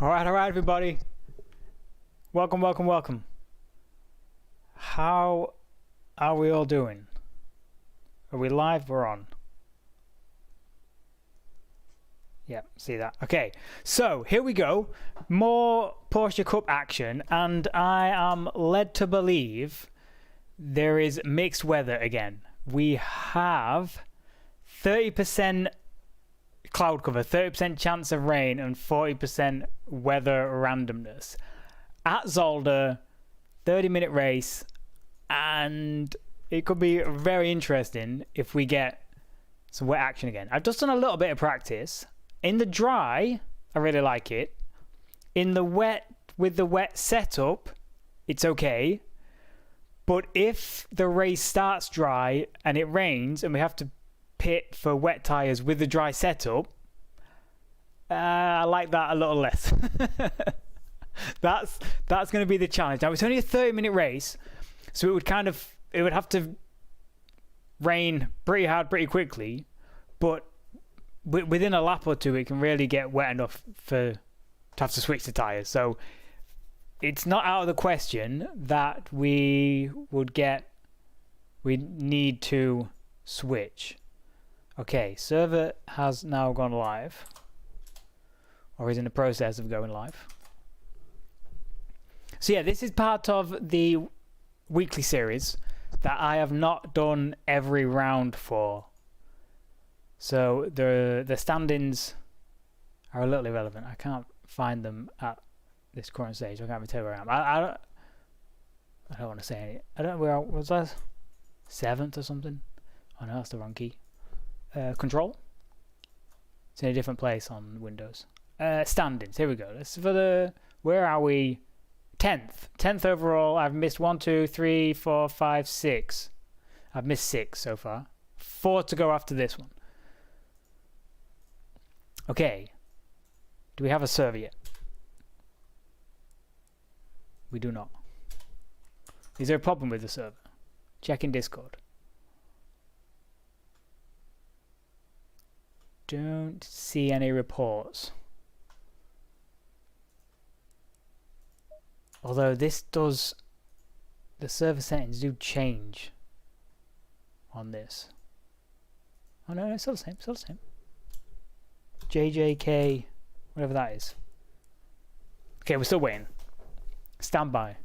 All right, everybody. Welcome. How are we all doing? Are we live? We're on. Yeah, see that. Okay, so here we go. More Porsche Cup action, and I am led to believe there is mixed weather again. We have 30% cloud cover, 30% chance of rain, and 40% weather randomness. At Zolder, 30-minute race, and it could be very interesting if we get some wet action again. I've just done a little bit of practice. In the dry, I really like it. In the wet, with the wet setup, it's okay. But if the race starts dry and it rains and we have to pit for wet tyres with the dry setup, I like that a little less. That's going to be the challenge. Now, it's only a 30-minute race, so it would have to rain pretty hard pretty quickly, but within a lap or two it can really get wet enough to have to switch the tyres. So it's not out of the question that we need to switch. Okay, server has now gone live, or is in the process of going live. So yeah, this is part of the weekly series that I have not done every round for. So the standings are a little irrelevant. I can't find them at this current stage. I can't even tell where I am. I don't want to say any. I don't know where I was that. 7th or something. Oh no, that's the wrong key. Control. It's in a different place on Windows. Standings. Here we go. Let's for the. Where are we? 10th overall. I've missed 1, 2, 3, 4, 5, 6. I've missed 6 so far. 4 to go after this one. Okay. Do we have a server yet? We do not. Is there a problem with the server? Check in Discord. Don't see any reports. Although this does, the server settings do change on this. Oh no, it's still the same, JJK, whatever that is. Okay, we're still waiting. Stand by.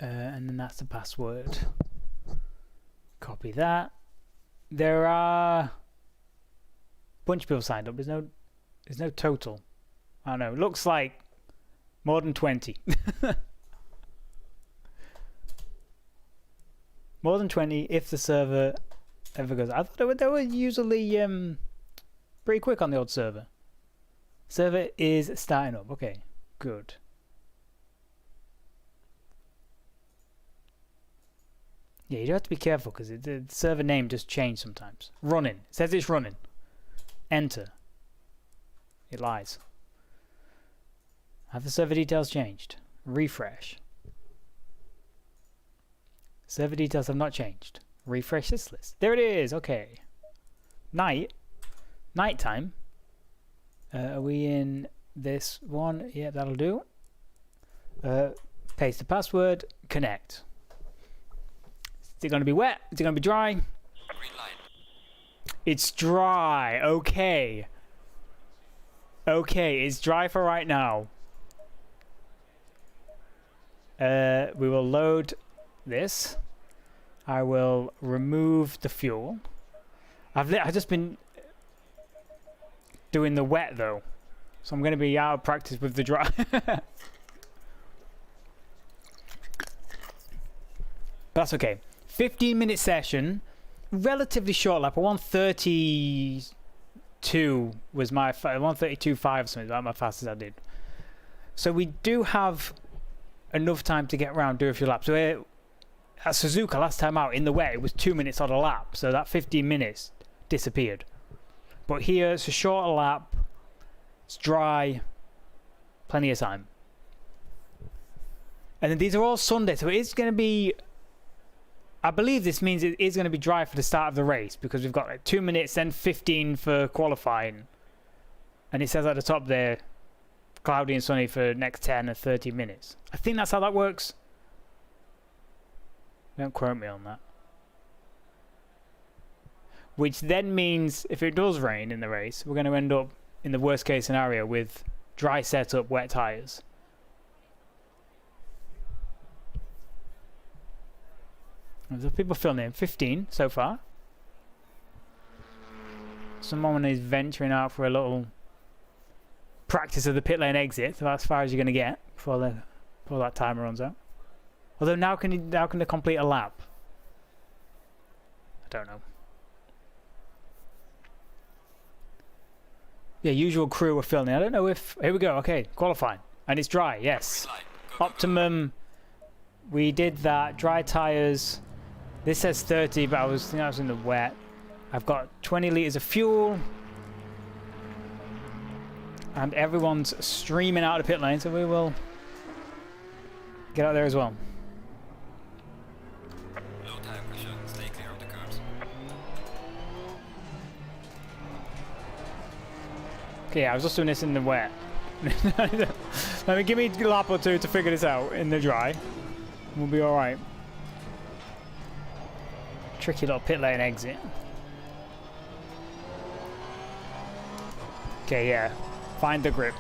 And then that's the password. Copy that. There are bunch of people signed up. There's no total. I don't know. It looks like more than 20. More than 20 if the server ever goes. I thought they were usually pretty quick on the old server. Server is starting up. Okay, good. Yeah, you do have to be careful because the server name does change sometimes. Running. It says it's running. Enter. It lies. Have the server details changed? Refresh. Server details have not changed. Refresh this list. There it is. Okay. Nighttime. Are we in this one? Yeah, that'll do. Paste the password. Connect. Is it going to be wet? Is it going to be dry? Green light. It's dry. Okay. Okay, it's dry for right now. We will load this. I will remove the fuel. I've just been doing the wet though, so I'm going to be out of practice with the dry. That's okay. 15-minute session. Relatively short lap. 1:32 was my 1:32.5 or something. That's my fastest I did. So we do have enough time to get around, do a few laps. So at Suzuka last time out in the wet, it was 2 minutes on a lap. So that 15 minutes disappeared. But here it's a shorter lap. It's dry. Plenty of time. And then these are all Sunday, so it is going to be I believe this means it is going to be dry for the start of the race because we've got like 2 minutes, then 15 for qualifying. And it says at the top there, cloudy and sunny for next 10 or 30 minutes. I think that's how that works. Don't quote me on that. Which then means if it does rain in the race, we're going to end up in the worst case scenario with dry setup, wet tyres. There's people filling in. 15 so far. Someone is venturing out for a little practice of the pit lane exit. So that's as far as you're going to get before that timer runs out. Although now can they complete a lap? I don't know. Yeah, usual crew are filling in. I don't know if... Here we go. Okay, qualifying. And it's dry, yes. Optimum. We did that. Dry tyres. This says 30, but I was in the wet. I've got 20 litres of fuel. And everyone's streaming out of the pit lane, so we will get out there as well. Low tire pressure, stay clear of the curbs. Okay, I was just doing this in the wet. Let me give me a lap or two to figure this out in the dry. We'll be alright. Tricky little pit lane exit. Okay, yeah. Find the grip.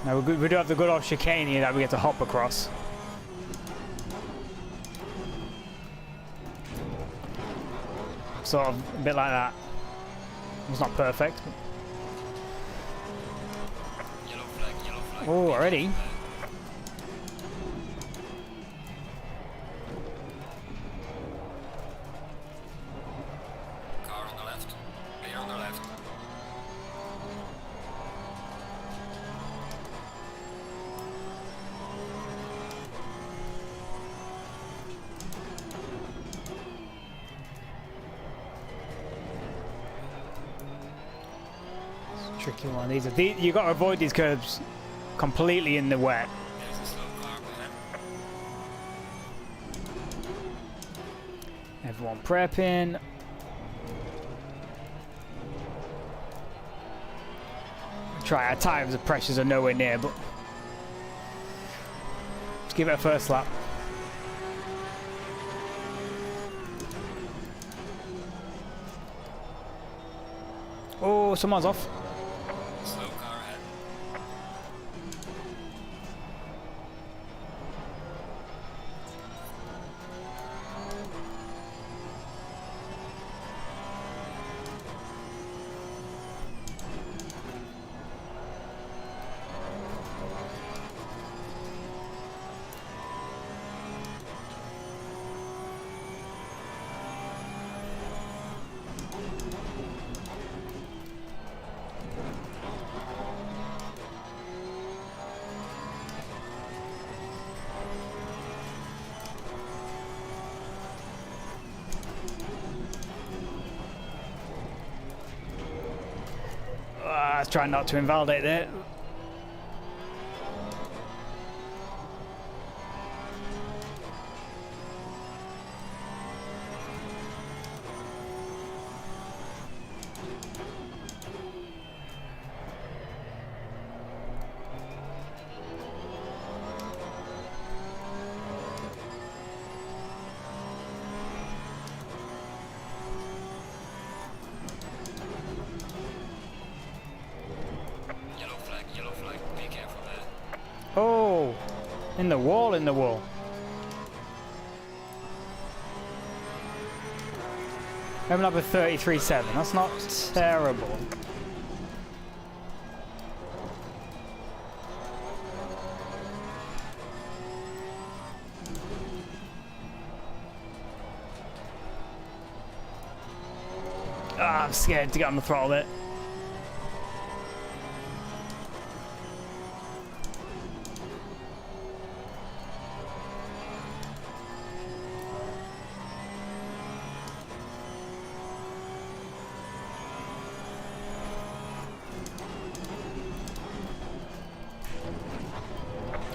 Now we do have the good old chicane here that we get to hop across. Sort of a bit like that. It's not perfect. But... Yellow flag. Oh, already? Car on the left. Clear on the left. Tricky one. You got to avoid these curbs completely in the wet. There's a slow car there. Everyone prepping. Try our times, the pressures are nowhere near, but let's give it a first lap. Oh, someone's off. Slow car ahead. Let's try not to invalidate there. Yellow flag. Be careful there. Oh, in the wall, in the wall. Coming up with 33.7. That's not terrible. I'm scared to get on the throttle there.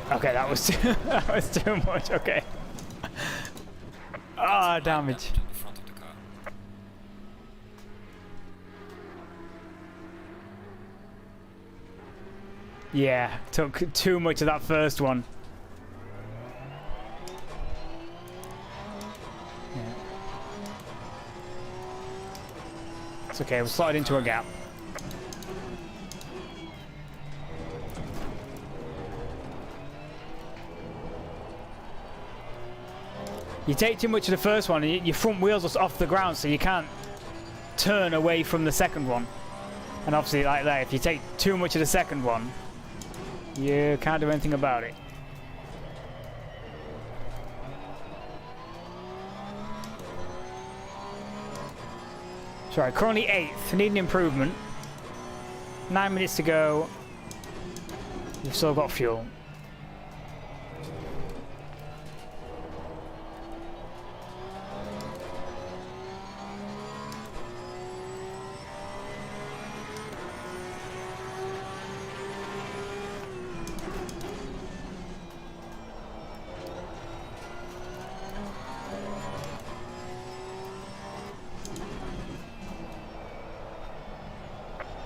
Okay, that was too, that was too much. Okay. Ah, damage. To the front of the car. Yeah, took too much of that first one. Yeah. It's okay, we slotted into a gap. You take too much of the first one, and your front wheels are off the ground, so you can't turn away from the second one. And obviously, like that, if you take too much of the second one, you can't do anything about it. Sorry, currently 8th. Need an improvement. 9 minutes to go. We've still got fuel.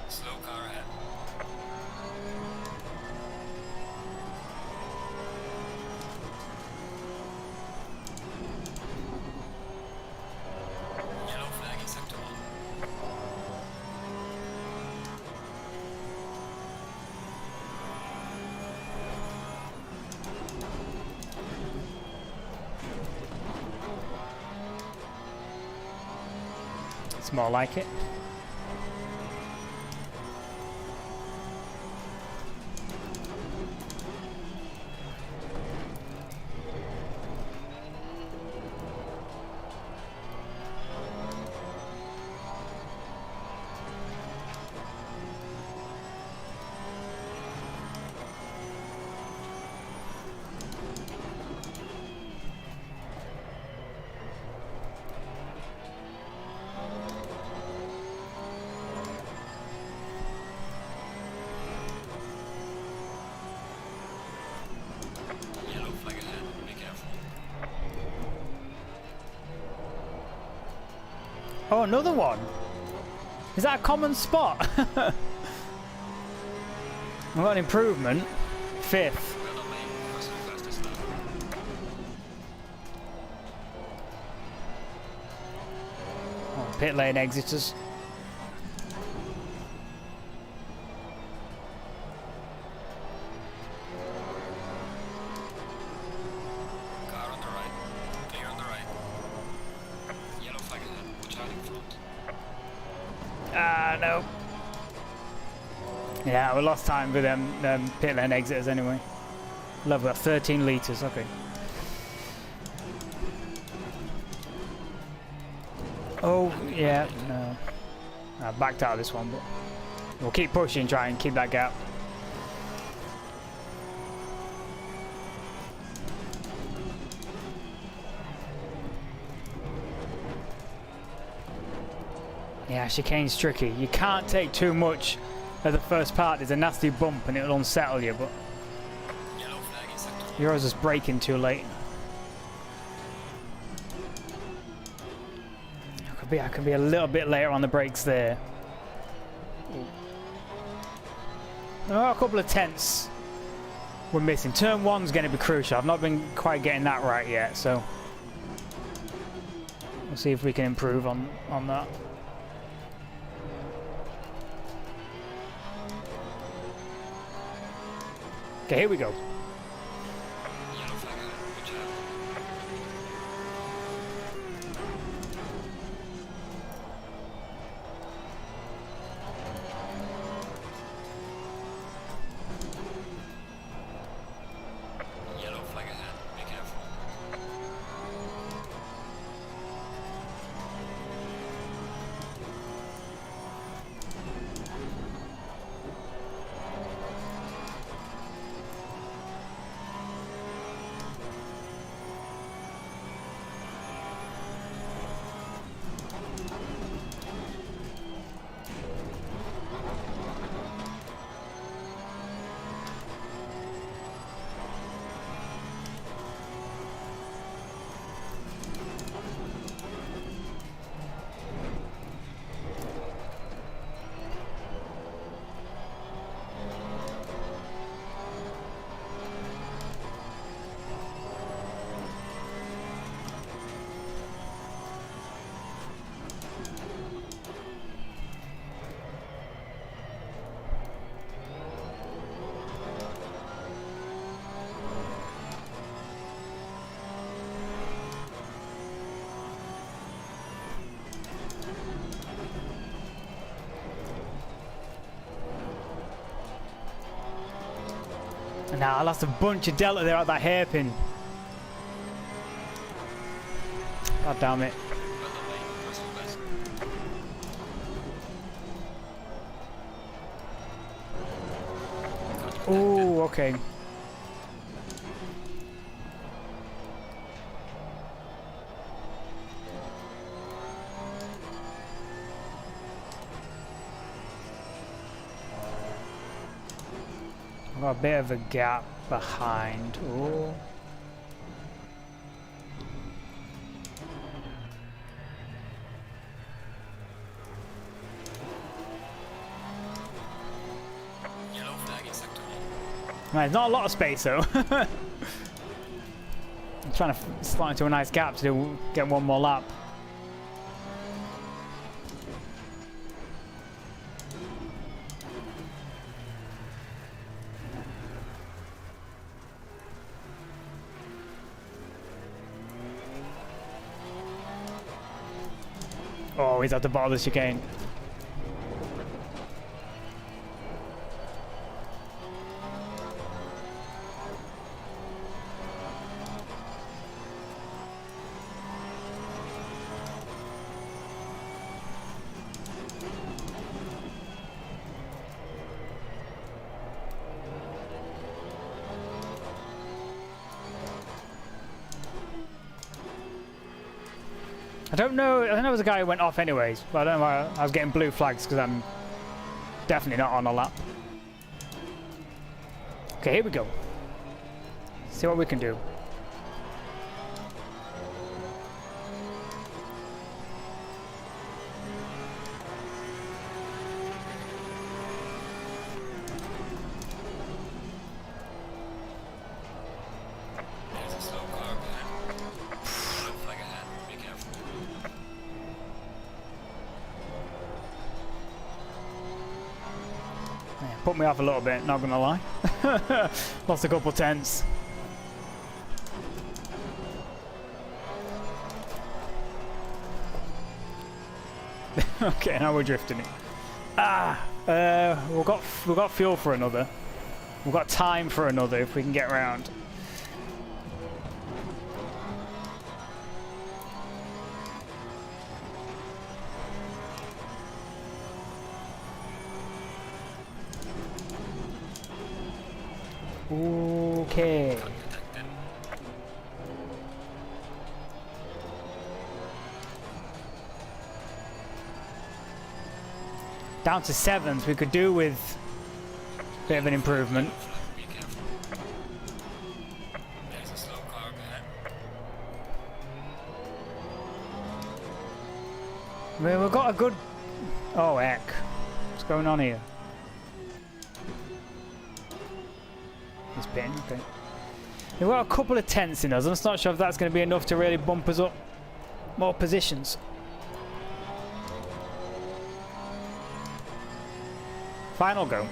Slow car ahead. Yellow flag in sector 1. It's more like it. Yellow flag ahead. Be careful. Oh, another one. Is that a common spot? I've got an improvement. 5th. Well done, mate. Personal fastest lap. Oh, pit lane exiters. Car on the right. Clear on the right. Yellow flag ahead. Watch out in front. Ah, no. Yeah, we lost time with them pit lane exiters anyway. Love that. 13 litres, okay. Oh, yeah, no. I backed out of this one, but we'll keep pushing, try and keep that gap. Yeah, chicane's tricky. You can't take too much of the first part. There's a nasty bump and it'll unsettle you, but Yellow flag in sector 1. yours is braking too late. I could be a little bit later on the brakes there. There are a couple of tenths we're missing. Turn 1's going to be crucial. I've not been quite getting that right yet, so we'll see if we can improve on that. Okay, here we go. Yellow flag ahead. Watch out. Yellow flag ahead. Be careful. Now I lost a bunch of delta there at that hairpin. God damn it. Well done, mate. Personal best. Ooh, okay. I've got a bit of a gap behind. Ooh. Yellow flag in sector 1. Right, there's not a lot of space though. I'm trying to slide into a nice gap to get one more lap. Oh, he's at the bottom of the chicane. I don't know. I think there was a guy who went off anyways, but I don't know why I was getting blue flags because I'm definitely not on a lap. Okay, here we go. See what we can do. There's a slow car behind. Yellow flag ahead. Be careful. Yeah, put me off a little bit, not gonna lie. Lost a couple tenths. Okay, now we're drifting it. We've got fuel for another. We've got time for another if we can get around. Okay. Protected. Down to 7th, we could do with a bit of an improvement. Yellow flag. Be careful. There's a slow car ahead. I mean, we've got a good... Oh, heck. What's going on here? This pin, okay. We've got a couple of tenths in us. I'm just not sure if that's going to be enough to really bump us up more positions. Final go.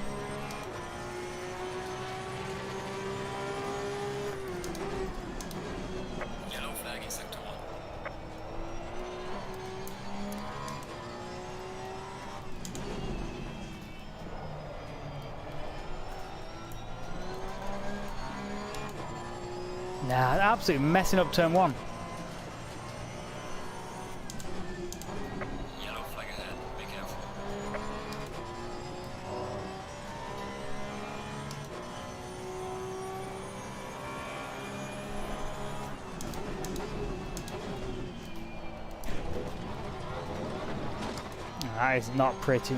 Yellow flag in sector 1. Nah, absolutely messing up turn 1. Yellow flag ahead. Be careful. That is not pretty.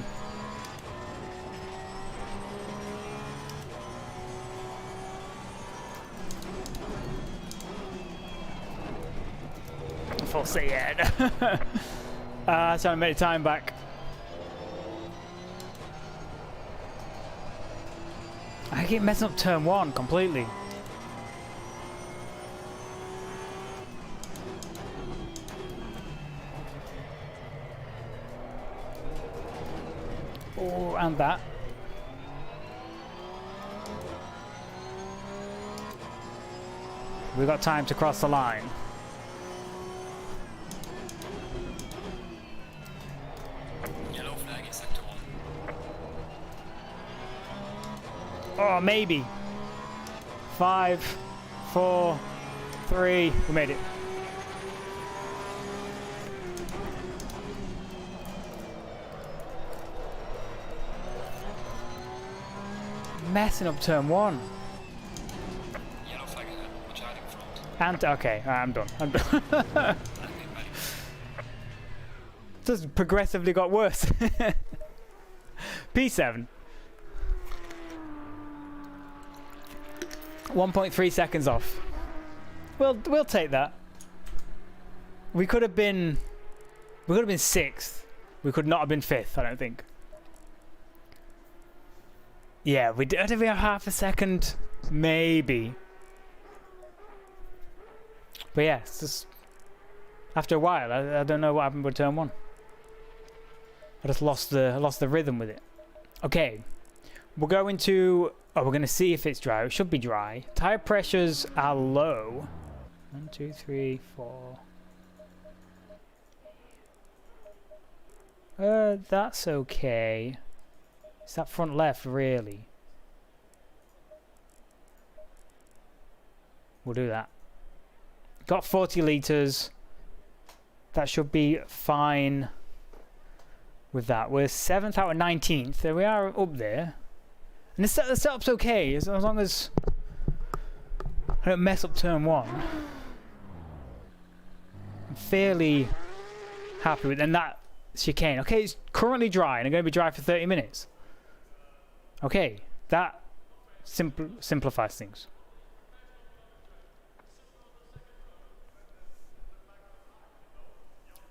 Full CN. Trying to make time back. I keep messing up turn 1 completely. Oh, and that. We got time to cross the line. Yellow flag in sector 1. Oh, maybe. 5, 4, 3. We made it. Messing up turn 1. Yellow flag ahead. Watch out in front. And okay, I'm done. I'm done. Okay, ready. Just progressively got worse. P7. 1.3 seconds off. We'll take that. We could have been 6th. We could not have been 5th, I don't think. Yeah, did we have half a second? Maybe. But yeah, it's just after a while, I don't know what happened with turn 1. I just lost the rhythm with it. Okay, we're going to. Oh, we're going to see if it's dry. It should be dry. Tire pressures are low. 1, 2, 3, 4. That's okay. It's that front left, really. We'll do that. Got 40 litres. That should be fine with that. We're 7th out of 19th. There we are up there. And the setup's okay, as long as I don't mess up turn 1. I'm fairly happy with it. And that chicane. Okay, it's currently dry, and I'm going to be dry for 30 minutes. Okay, that simplifies things.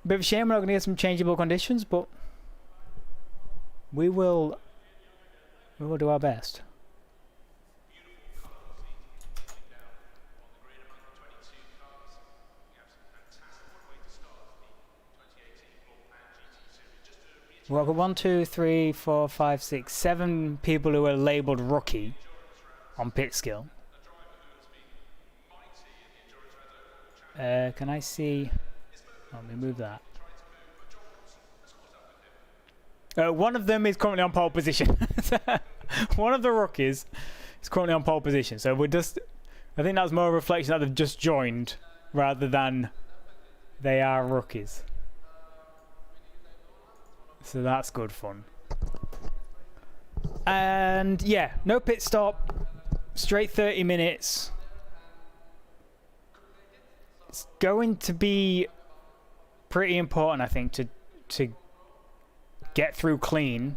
Bit of a shame we're not going to get some changeable conditions, but we will do our best. Well, I've got 1, 2, 3, 4, 5, 6, 7 people who are labelled rookie on PitSkill. Can I see? Let me move that. One of them is currently on pole position. One of the rookies is currently on pole position. So we're just. I think that's more a reflection that they've just joined rather than they are rookies. So that's good fun. And yeah, no pit stop, straight 30 minutes. It's going to be pretty important, I think, to get through clean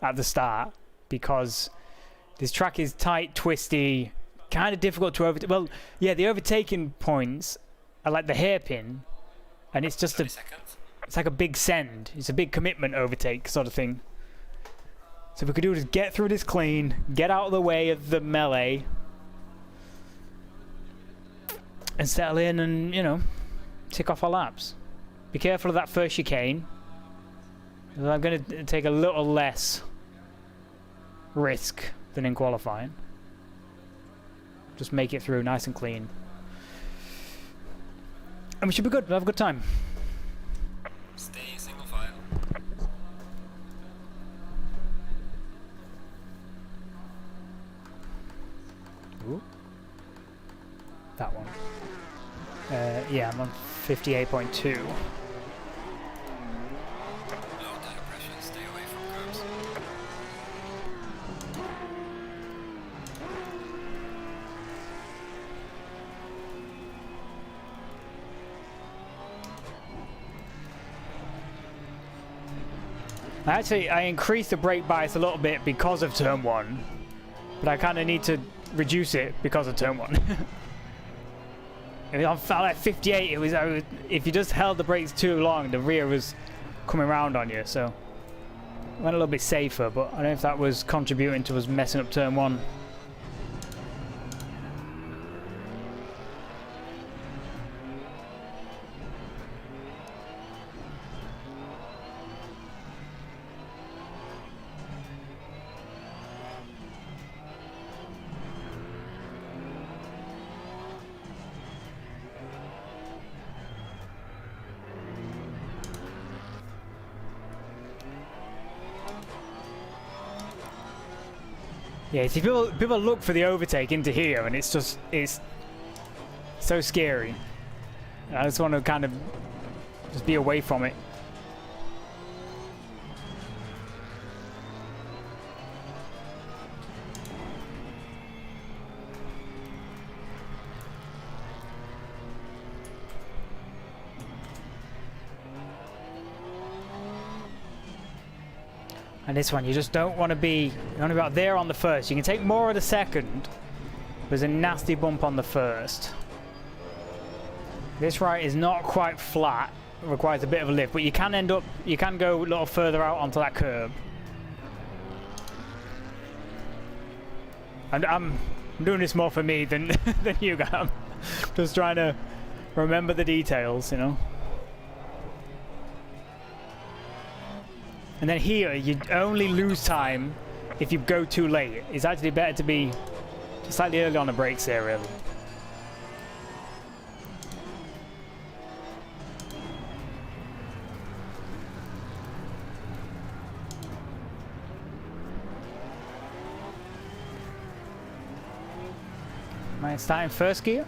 at the start, because this track is tight, twisty, kind of difficult to overtake. Well, yeah, the overtaking points are like the hairpin, and it's just it's like a big send. It's a big commitment overtake sort of thing. So if we could do is get through this clean, get out of the way of the melee, and settle in and, you know, tick off our laps. Be careful of that first chicane. I'm going to take a little less risk than in qualifying. Just make it through nice and clean. And we should be good. We'll have a good time. Stay single file. Ooh. That one. Yeah, I'm on 58.2. Low tire pressure. Stay away from curbs. Actually, I increased the brake bias a little bit because of turn 1, but I kind of need to reduce it because of turn 1. If I felt like 58, it was if you just held the brakes too long, the rear was coming around on you. So I went a little bit safer, but I don't know if that was contributing to us messing up turn 1. Yeah, see, people look for the overtake into here, and it's so scary. I just want to kind of just be away from it. And this one, you just don't want to be, you want to be out there on the first. You can take more of the second. There's a nasty bump on the first. This right is not quite flat. It requires a bit of a lift, but you can end up, you can go a little further out onto that curb. And I'm doing this more for me than than you guys. I'm just trying to remember the details, you know. And then here, you only lose time if you go too late. It's actually better to be slightly early on the brakes there, really. Am I starting first gear?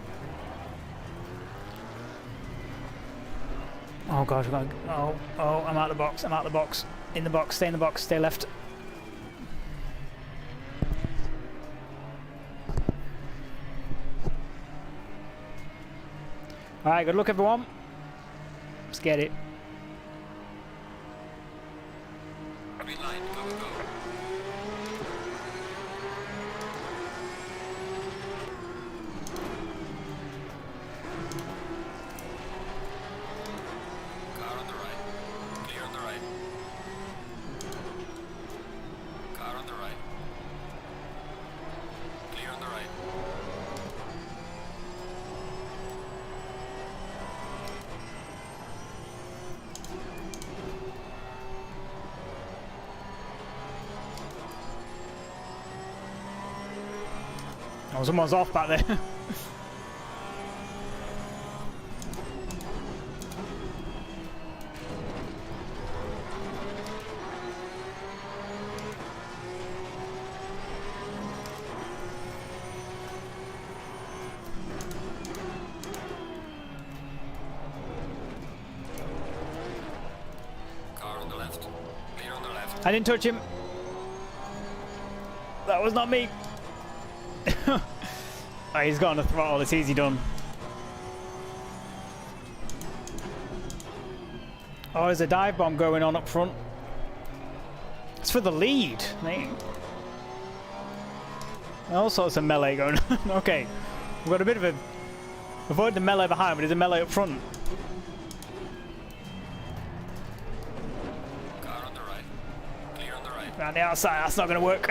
Oh gosh, oh, I'm out of the box, I'm out of the box. In the box, stay in the box, stay left. Alright, good luck everyone. Let's get it. Green line, go, go, go. Car on the right. Clear on the right. Car on the right. Clear on the right. Oh, someone's off back there. Car on the left. Clear on the left. I didn't touch him. That was not me. Oh, he's got on the throttle. It's easy done. Oh, there's a dive bomb going on up front. It's for the lead, mate. All sorts of melee going on. Okay, we've got a bit of a... Avoid the melee behind, but there's a melee up front. Car on the right. Clear on the right. Around the outside, that's not going to work.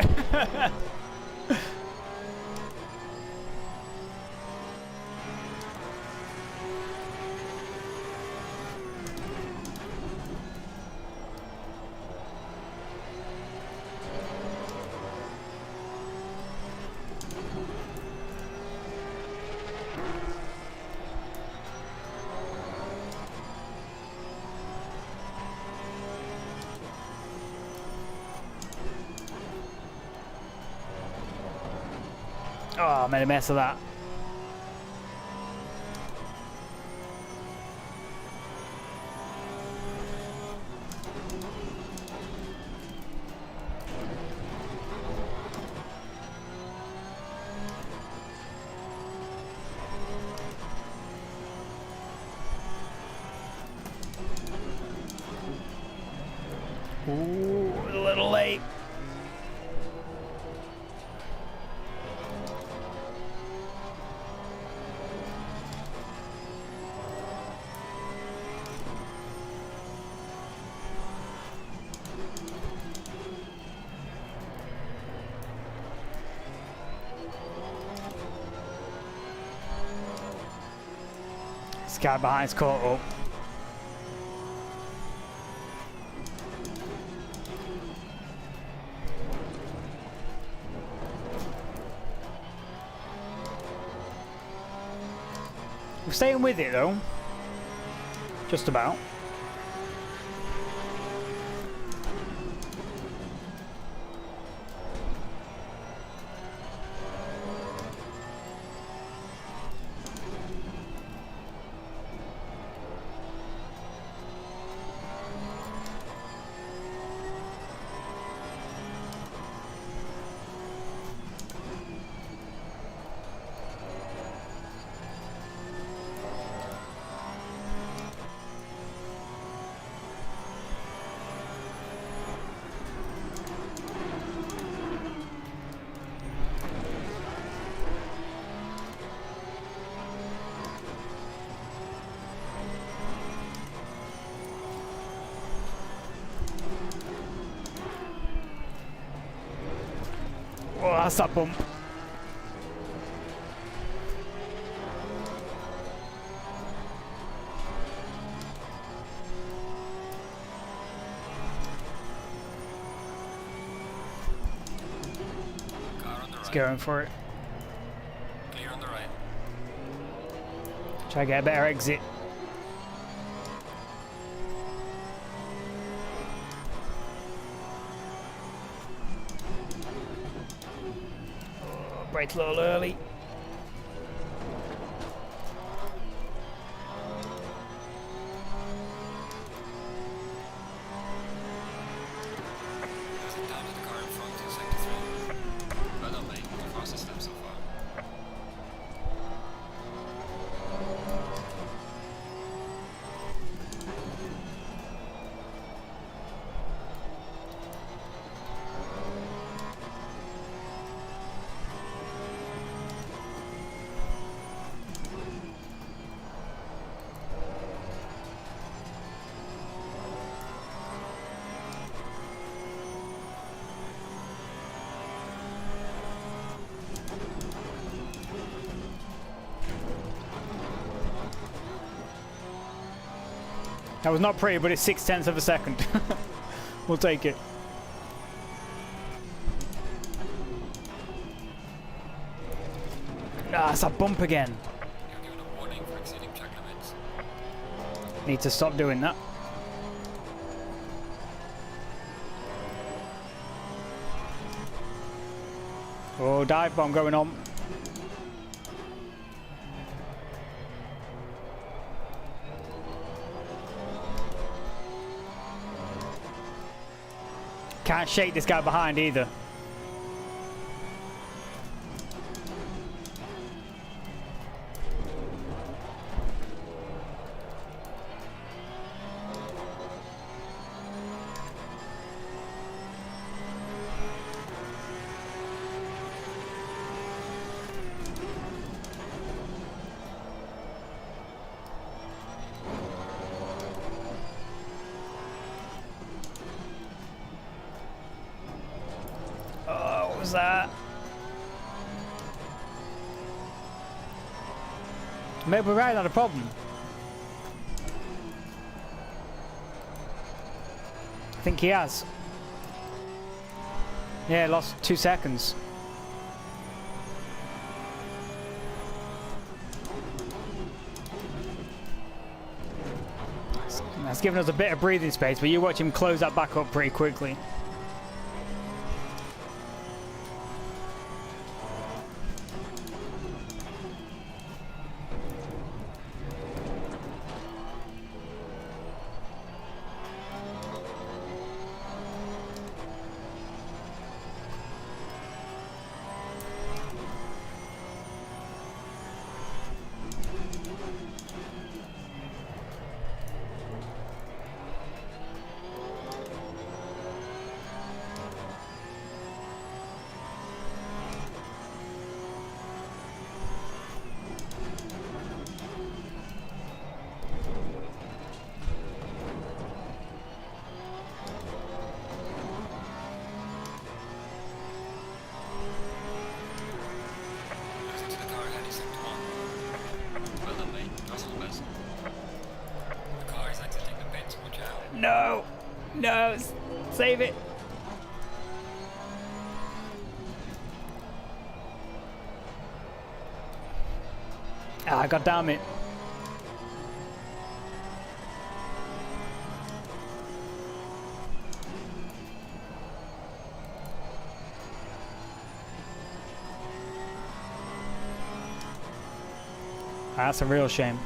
Oh, I made a mess of that. Ooh, a little late. This guy behind's caught up. We're staying with it though. Just about. That's that bump. Car on the He's right. going for it. Clear on the right. Try to get a better exit. Oh, brake a little early. Sit down to the car in front in sector 3. Well done, mate. The fastest lap so far. That was not pretty, but it's 0.6 of a second. We'll take it. Ah, it's a bump again. You're given a warning for exceeding track limits. Need to stop doing that. Oh, dive bomb going on. Can't shake this guy behind either. What was that? Maybe we're right on a problem. I think he has. Yeah, lost 2 seconds. That's given us a bit of breathing space, but you watch him close that back up pretty quickly. Losing to the car ahead is sector 1. Well done, mate. That's the best. The car is exiting the pits. Watch out. No! No! Save it! Ah, god damn it. That's a real shame.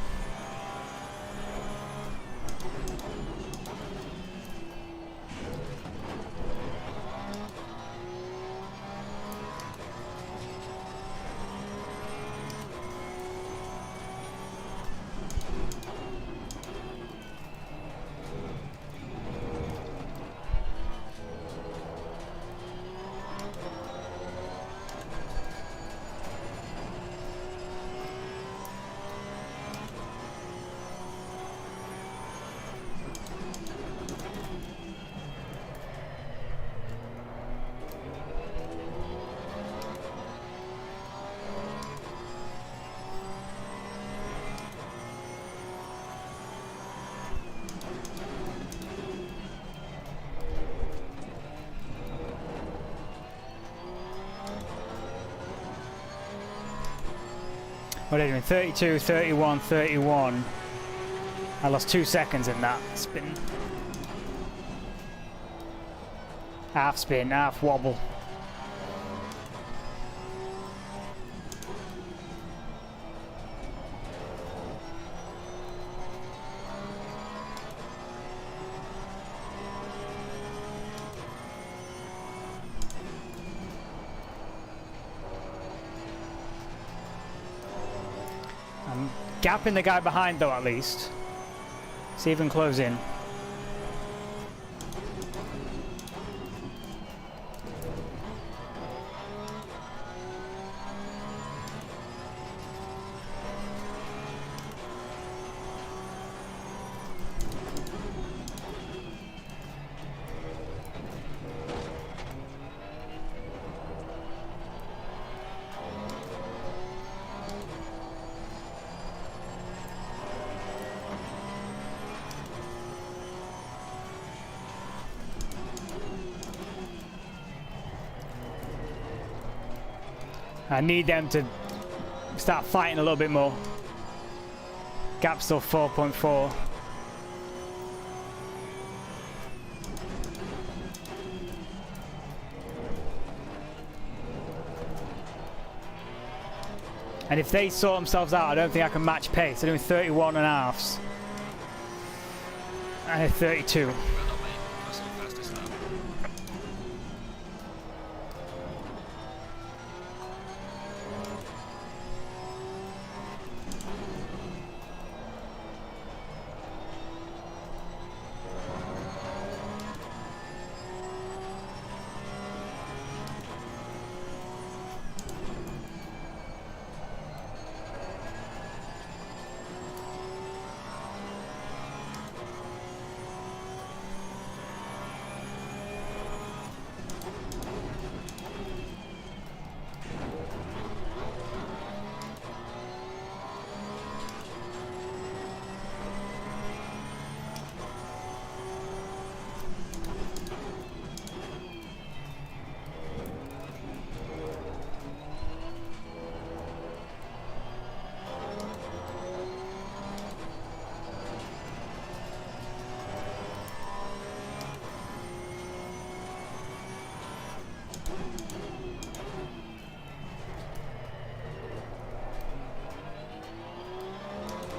What are they doing? 32, 31, 31. I lost 2 seconds in that spin. Half spin, half wobble. I'm gapping the guy behind though, at least. See if we can close in. I need them to start fighting a little bit more. Gap's still 4.4. And if they sort themselves out, I don't think I can match pace. They're doing 31 and a halves. And 32. Well done, mate. That's the fastest lap.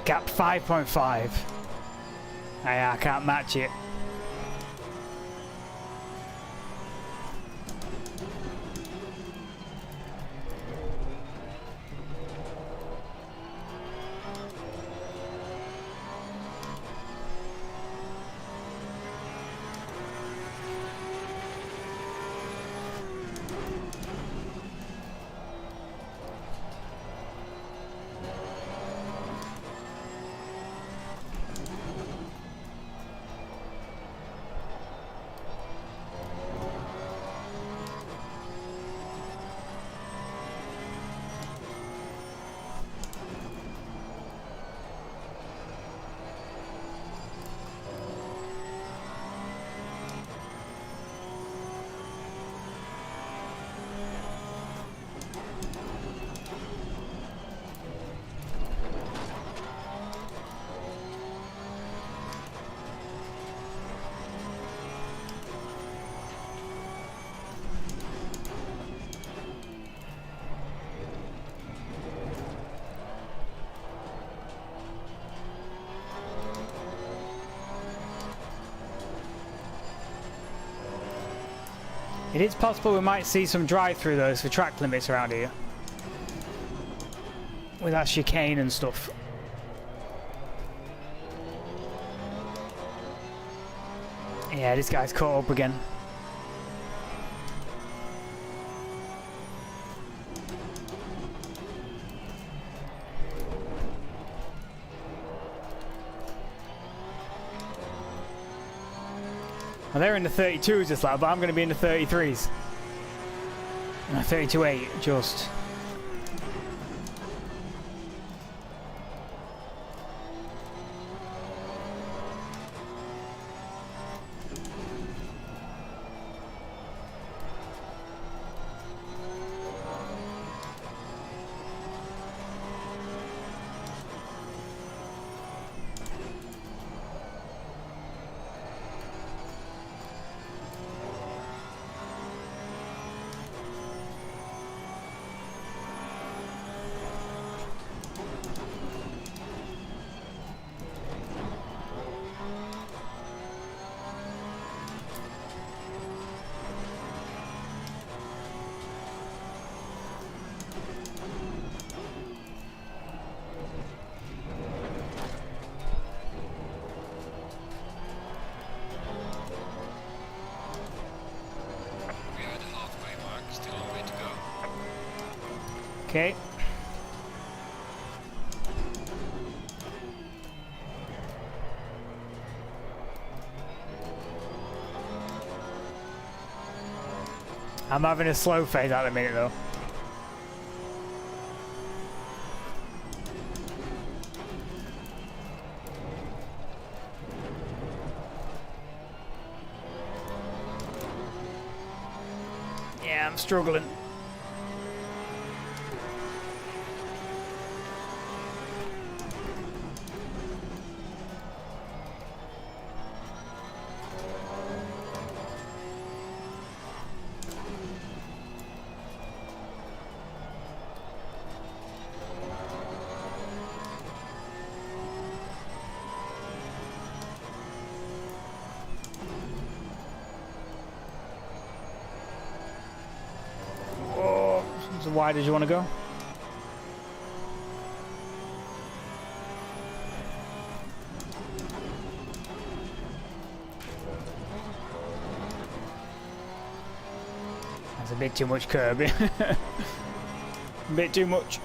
Gap 5.5. I can't match it. It is possible we might see some drive-through those for track limits around here. With that chicane and stuff. Yeah, this guy's caught up again. Well, they're in the 32s this lap, but I'm going to be in the 33s. 32.8 just. Okay. I'm having a slow phase at the minute though. Yeah, I'm struggling. So why did you want to go? That's a bit too much curb. A bit too much.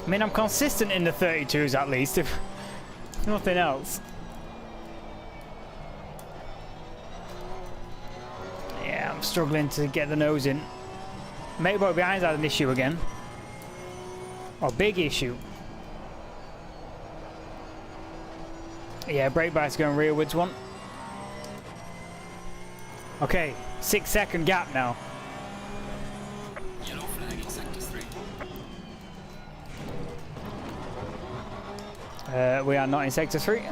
I mean, I'm consistent in the 32s at least, if nothing else. Yeah, I'm struggling to get the nose in. Mateboy behind's had an issue again. Oh, big issue. Yeah, brake bites going rearwards one. Okay, 6-second gap now. Yellow flag in sector 3. We are not in sector 3.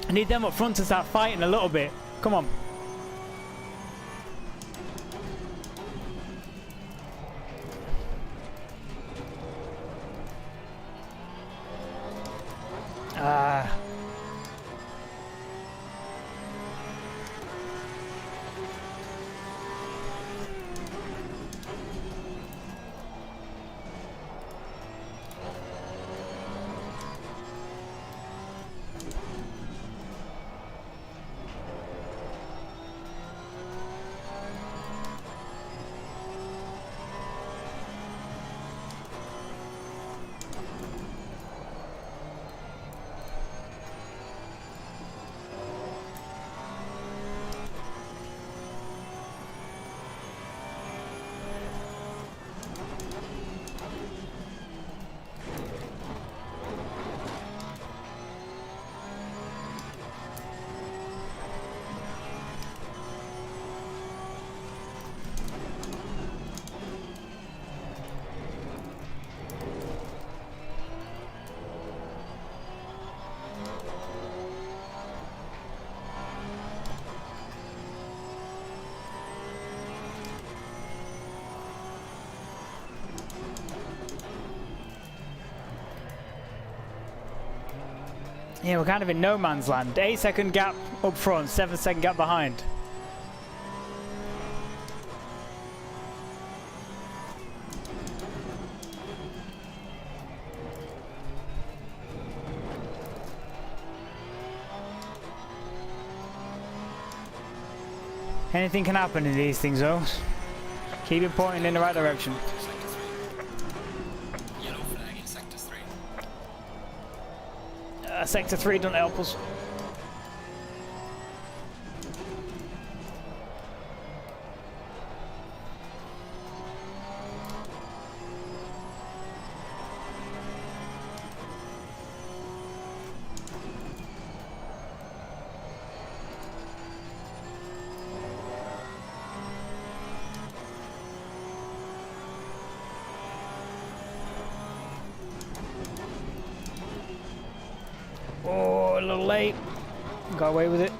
I need them up front to start fighting a little bit. Come on. Yeah, we're kind of in no man's land. 8-second gap up front, 7-second gap behind. Anything can happen in these things, though. Keep it pointing in the right direction. Sector 3. Yellow flag in Sector 3. Sector 3 don't help us. Oh, a little late. Got away with it.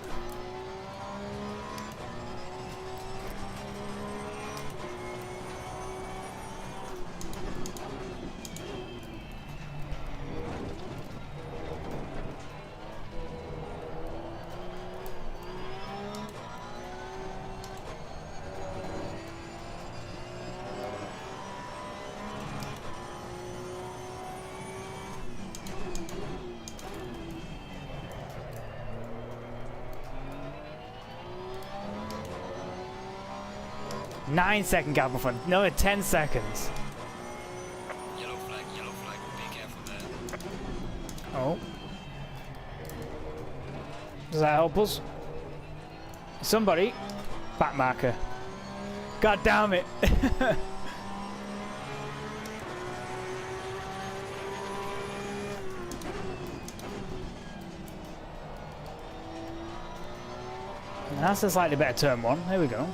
Nine-second gap in front. No, 10 seconds. Yellow flag, be careful there. Oh. Does that help us? Somebody. Back marker. God damn it. That's a slightly better turn one. There we go.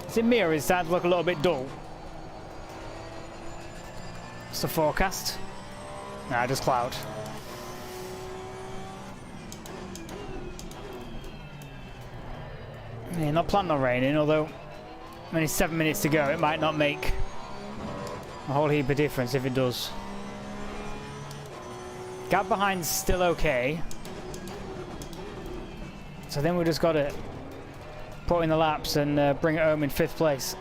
Is it me or is that look a little bit dull? It's the forecast. Nah, just cloud. Yeah, not planning on raining, although only 7 minutes to go. It might not make a whole heap of difference if it does. Gap behind's still okay. So then we just got to put in the laps and bring it home in 5th place.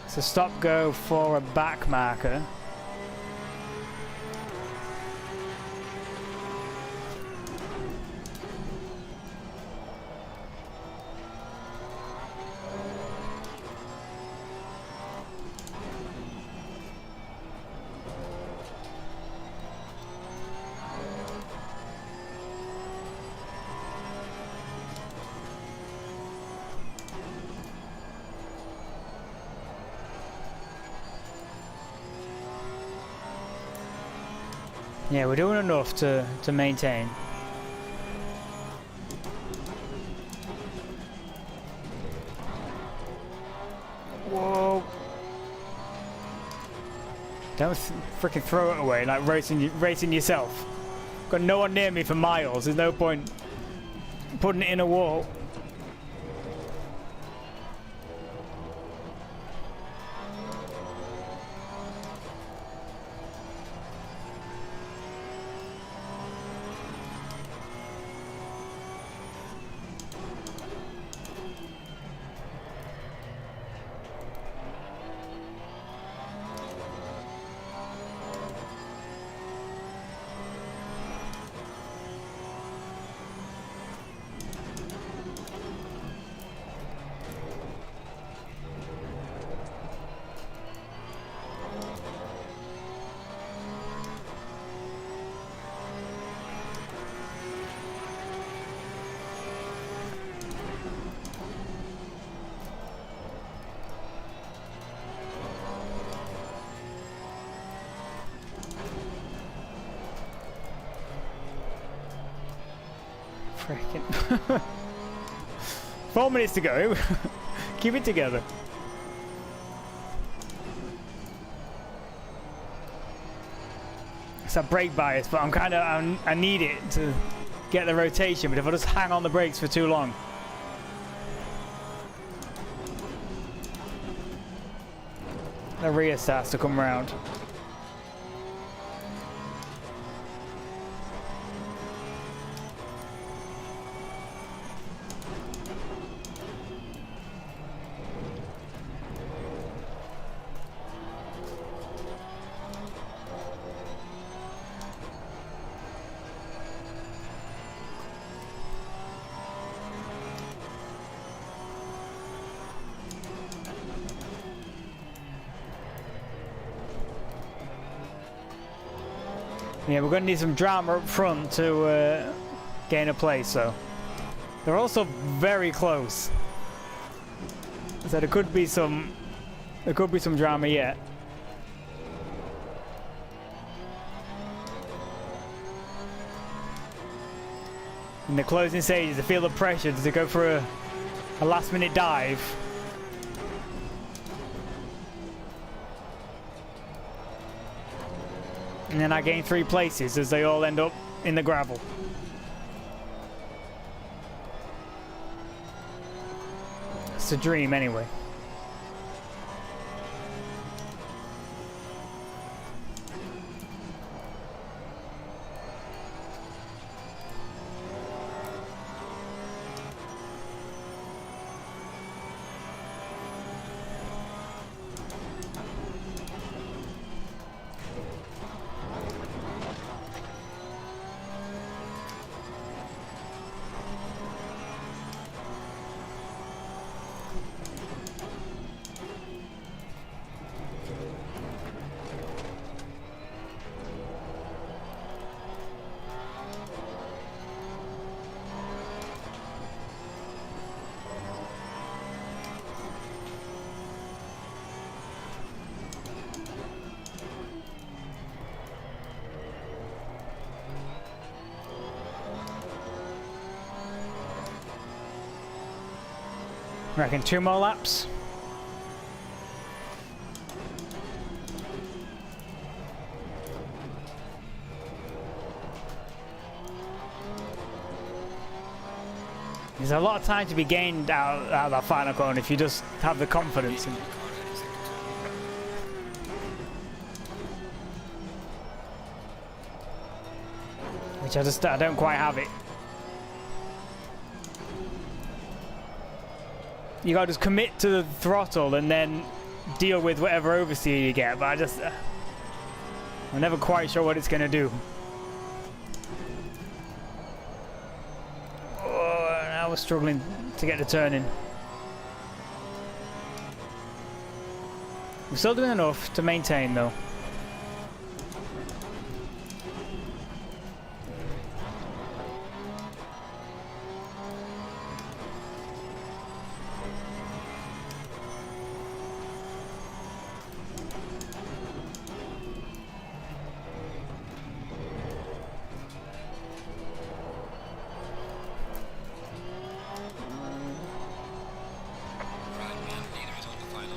So stop go for a back marker. Yeah, we're doing enough to maintain. Whoa! Don't freaking throw it away like racing yourself. Got no one near me for miles. There's no point putting it in a wall. Freaking. 4 minutes to go. Keep it together. It's a brake bias, but I need it to get the rotation. But if I just hang on the brakes for too long, the rear starts to come round. Yeah, we're going to need some drama up front to gain a place, so. They're also very close. So there could be some drama yet. In the closing stages, I feel the pressure to go for a last minute dive. And then I gain 3 places as they all end up in the gravel. It's a dream anyway. I reckon 2 more laps. There's a lot of time to be gained out of that final corner if you just have the confidence. Which I don't quite have it. You gotta just commit to the throttle and then deal with whatever oversteer you get, but I'm never quite sure what it's gonna do. Oh, now we're struggling to get the turn in. We're still doing enough to maintain though.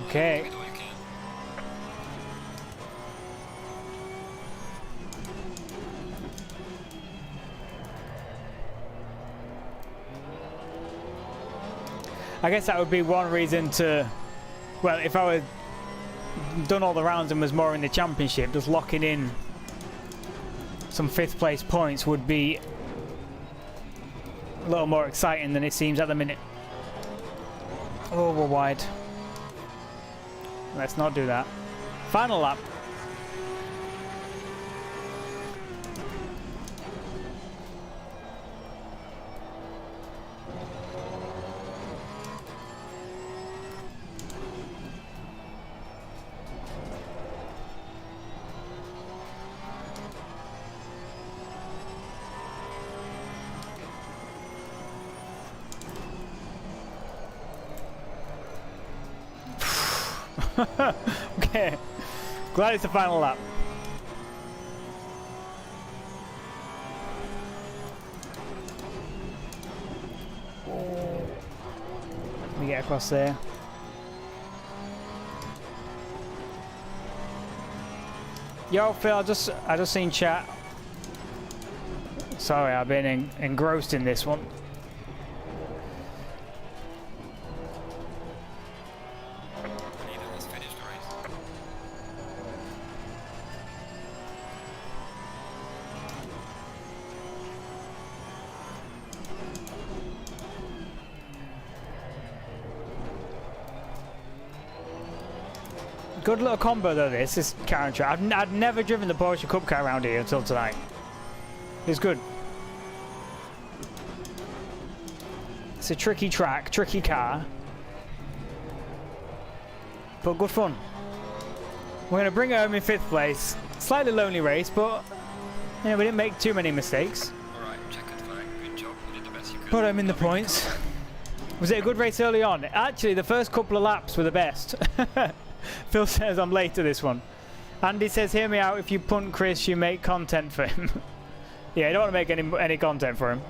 Okay. I guess that would be one reason to, well, if I had done all the rounds and was more in the championship, just locking in some 5th place points would be a little more exciting than it seems at the minute. Oh, we're wide. Let's not do that. Final lap. Okay, glad it's the final lap. get across there. Yo, Phil, I just seen chat. Sorry, I've been engrossed in this one. Neither has finished the race. Good little combo though, this car and track. I'd never driven the Porsche Cup car around here until tonight. It's good. It's a tricky track, tricky car, but good fun. We're going to bring it home in 5th place. Slightly lonely race, but you know, we didn't make too many mistakes. Alright, checkered flag. Good job. You did the best you could. Put him in the points. Was it a good race early on? Actually, the first couple of laps were the best. Phil says I'm late to this one. Andy says, hear me out, if you punt Chris, you make content for him. Yeah, I don't want to make any content for him.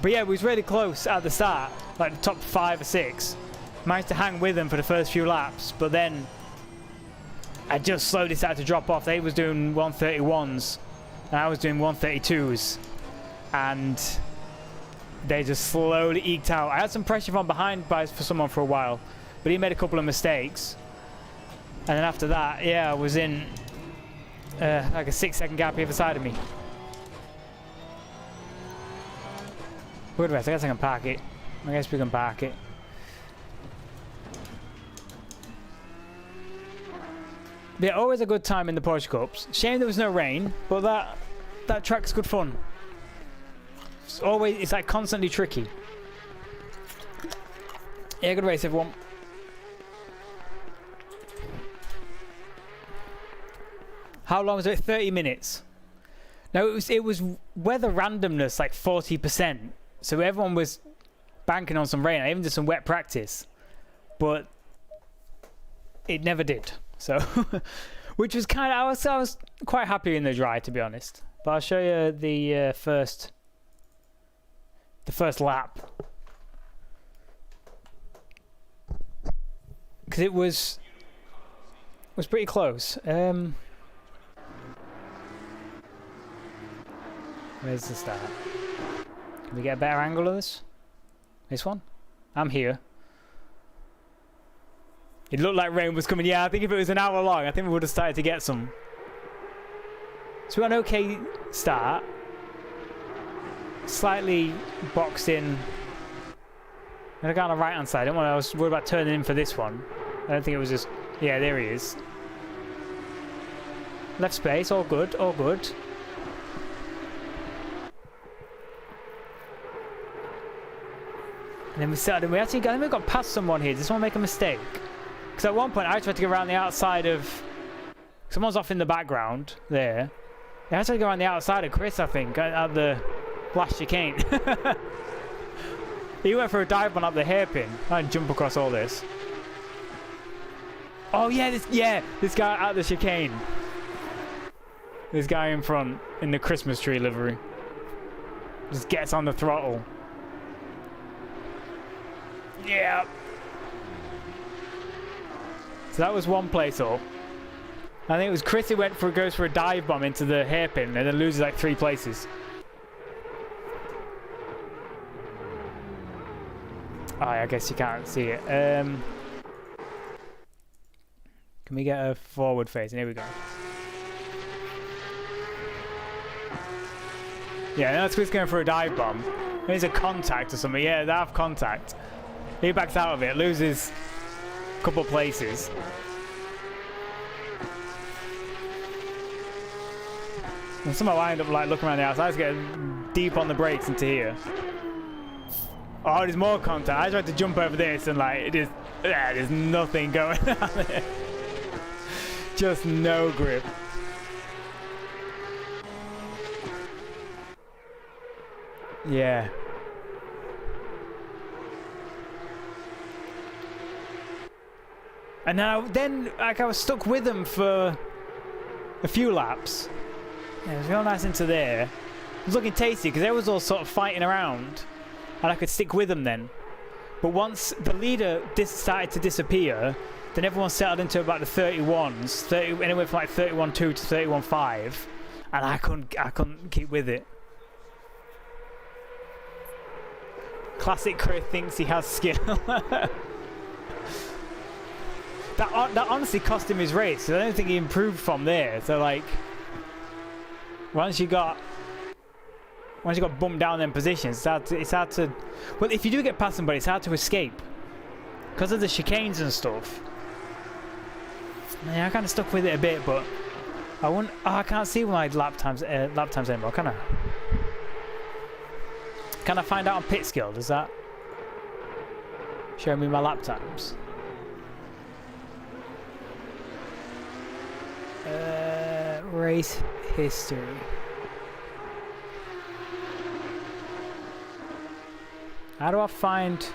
But yeah, it was really close at the start, like the top 5 or 6. Managed to hang with them for the first few laps, but then I just slowly started to drop off. They was doing 131s, and I was doing 132s. And they just slowly eked out. I had some pressure from behind for someone for a while, but he made a couple of mistakes. And then after that, yeah, I was in like a 6-second gap either side of me. Good rest. I guess I can park it. I guess we can park it. But yeah, always a good time in the Porsche Cups. Shame there was no rain, but that track's good fun. It's like constantly tricky. Yeah, good race, everyone. How long was it? 30 minutes. Now it was weather randomness like 40%. So everyone was banking on some rain. I even did some wet practice, but it never did. So, which was kind of I was quite happy in the dry, to be honest. But I'll show you the first lap, because it was pretty close. Where's the start? Can we get a better angle of this? This one? I'm here. It looked like rain was coming. Yeah, I think if it was an hour long, I think we would have started to get some. So we got an okay start. Slightly boxed in. I got on the right hand side. I was worried about turning in for this one. I don't think it was just. Yeah, there he is. Left space, all good, all good. And then we started, and I think we got past someone here. Did someone make a mistake? Because at one point I tried to go around the outside of. Someone's off in the background there. Yeah, I tried to go around the outside of Chris, I think, at the last chicane. He went for a dive on up the hairpin. I'd jump across all this. Oh yeah, this guy at the chicane. This guy in front in the Christmas tree livery just gets on the throttle. Yeah. So that was one place up. I think it was Chris who goes for a dive bomb into the hairpin and then loses like 3 places. Oh, I guess you can't see it. Can we get a forward facing? Here we go. Yeah, now Chris going for a dive bomb. There's a contact or something. Yeah, they have contact. He backs out of it, loses a couple places. And somehow I end up like looking around the outside, I was getting deep on the brakes into here. Oh, there's more contact. I tried to jump over this and like there's nothing going on there. Just no grip. Yeah. And then like I was stuck with them for a few laps. Yeah, it was real nice into there. It was looking tasty because they was all sort of fighting around, and I could stick with them then. But once the leader started to disappear, then everyone settled into about the 31s, anywhere from like 31.2 to 31.5, and I couldn't keep with it. Classic Chris thinks he has skill. That honestly cost him his race. I don't think he improved from there. So like, once you got bumped down in positions, it's hard to. Well, if you do get past somebody, it's hard to escape because of the chicanes and stuff. Yeah, I kind of stuck with it a bit, but I can't see my lap times anymore. Can I find out on PitSkill? Does that show me my lap times? Race history. How do I find?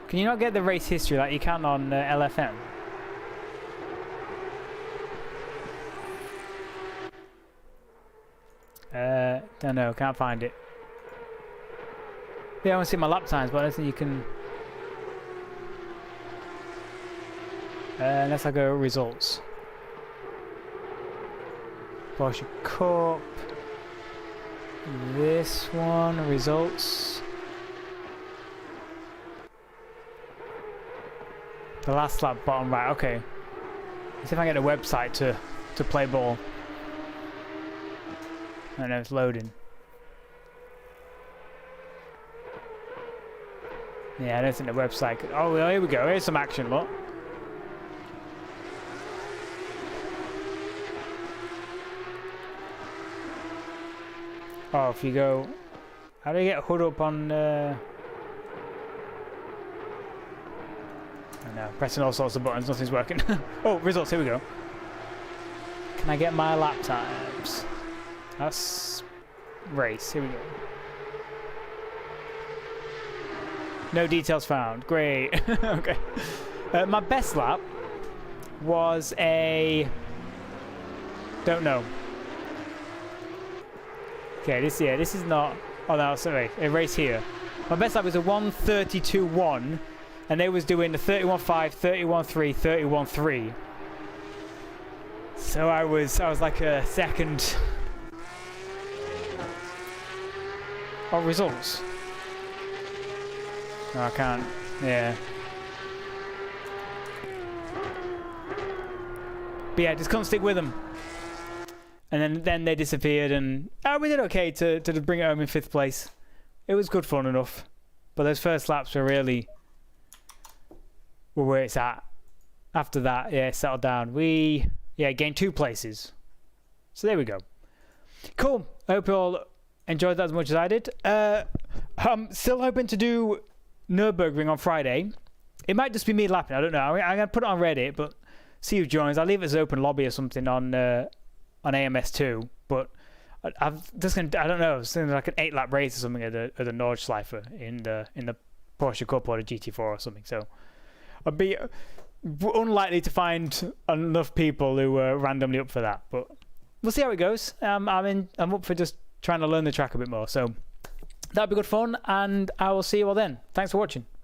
Can you not get the race history like you can on LFM? Don't know. Can't find it. Yeah, I want to see my lap times, but I don't think you can. Unless I go results. Porsche Cup. This one, results. The last lap, bottom right. Okay. Let's see if I can get a website to play ball. I don't know, it's loading. Yeah, I don't think the website could. Oh, well, here we go. Here's some action, look. Oh, if you go... How do you get hood up on... I don't know, pressing all sorts of buttons, nothing's working. Oh, results, here we go. Can I get my lap times? That's... race, here we go. No details found, great. Okay. My best lap was a... Don't know. Okay, this is not. Oh no, sorry, a race here. My best lap was a 1:32.1, and they was doing the 31.5, 31.3, 31.3. So I was like a second. Oh, results. No, I can't. Yeah. But yeah, just couldn't stick with them. And then they disappeared, and we did okay to bring it home in 5th place. It was good fun enough, but those first laps were really where it's at. After that, yeah, it settled down. We gained 2 places. So there we go. Cool. I hope you all enjoyed that as much as I did. I'm still hoping to do Nürburgring on Friday. It might just be me lapping. I don't know. I'm gonna put it on Reddit, but see who joins. I'll leave it as open lobby or something on AMS2, but I'm just gonna. I don't know. It's like an 8-lap race or something at the Nordschleife in the Porsche Cup or the GT4 or something. So I'd be unlikely to find enough people who are randomly up for that, but we'll see how it goes. I'm up for just trying to learn the track a bit more. So that'll be good fun, and I will see you all then. Thanks for watching.